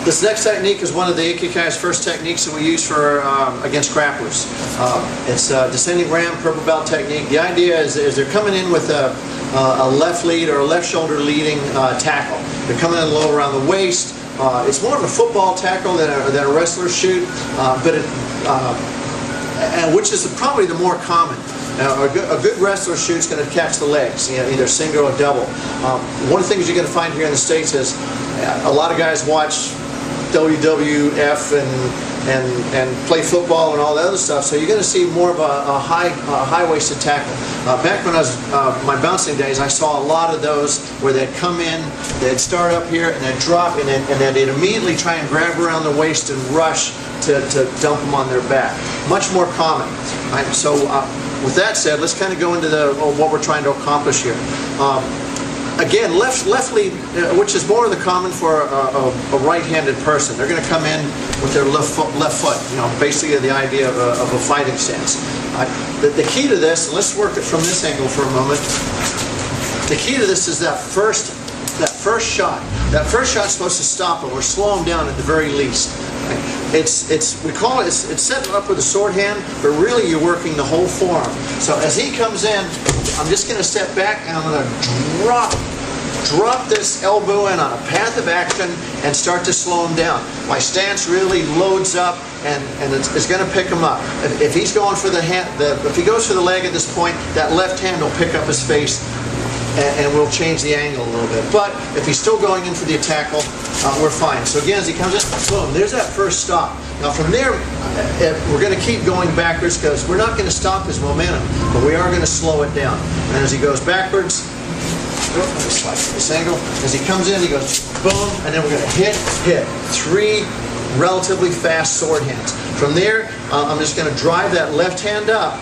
This next technique is one of the Ikikai's first techniques that we use for against grapplers. It's a descending ram purple belt technique. The idea is they're coming in with a left lead or a left shoulder leading tackle. They're coming in low around the waist. It's more of a football tackle than a wrestler shoot, which is probably the more common. Now, a good wrestler shoot's going to catch the legs, either single or double. One of the things you're going to find here in the States is a lot of guys watch WWF and play football and all that other stuff, so you're going to see more of a high-waisted tackle. Back when I was my bouncing days, I saw a lot of those where they'd come in, they'd start up here, and they'd drop, and then they'd immediately try and grab around the waist and rush to dump them on their back. Much more common. Right? So with that said, let's kind of go into what we're trying to accomplish here. Again, left lead, which is more of the common for a right-handed person. They're going to come in with their left foot. Basically the idea of a fighting stance. The key to this, and let's work it from this angle for a moment. The key to this is that first shot. That first shot's supposed to stop them or slow them down at the very least. It's set up with a sword hand, but really you're working the whole forearm. So as he comes in, I'm just going to step back and I'm going to drop this elbow in on a path of action and start to slow him down. My stance really loads up and it's going to pick him up. If he's going for the hand, if he goes for the leg at this point, that left hand will pick up his face and we'll change the angle a little bit. But if he's still going in for the tackle, we're fine. So again, as he comes in, boom, there's that first stop. Now from there, we're going to keep going backwards because we're not going to stop his momentum, but we are going to slow it down. And as he goes backwards, slide this angle. As he comes in, he goes boom, and then we're going to hit. 3 relatively fast sword hands. From there, I'm just going to drive that left hand up,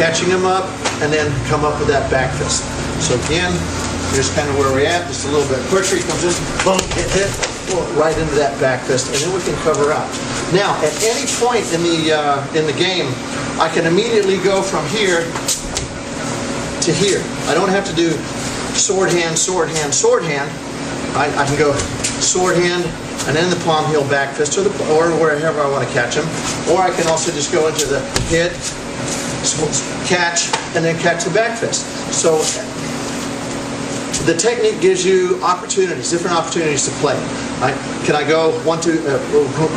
catching him up, and then come up with that back fist. So again, here's kind of where we're at, just a little bit quicker. He comes in, boom, hit, right into that back fist, and then we can cover out. Now, at any point in the game, I can immediately go from here to here. I don't have to do sword hand, sword hand, sword hand. I can go sword hand and then the palm heel back fist, or wherever I want to catch him. Or I can also just go into the hit, catch, and then catch the back fist. So the technique gives you opportunities, different opportunities to play. Can I go 1, 2,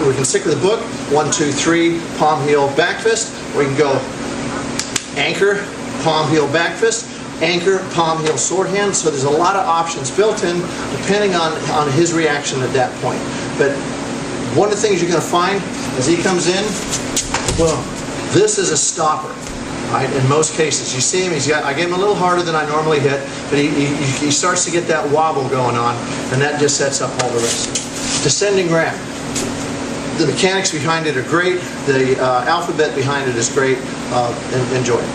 we can stick with the book, 1, 2, 3, palm heel back fist. We can go anchor, palm heel back fist, anchor, palm heel sword hand. So there's a lot of options built in depending on his reaction at that point. But one of the things you're going to find as he comes in, well, this is a stopper. Right, in most cases, you see him. I get him a little harder than I normally hit, but he starts to get that wobble going on, and that just sets up all the rest. Descending ram. The mechanics behind it are great. The alphabet behind it is great. Enjoy it.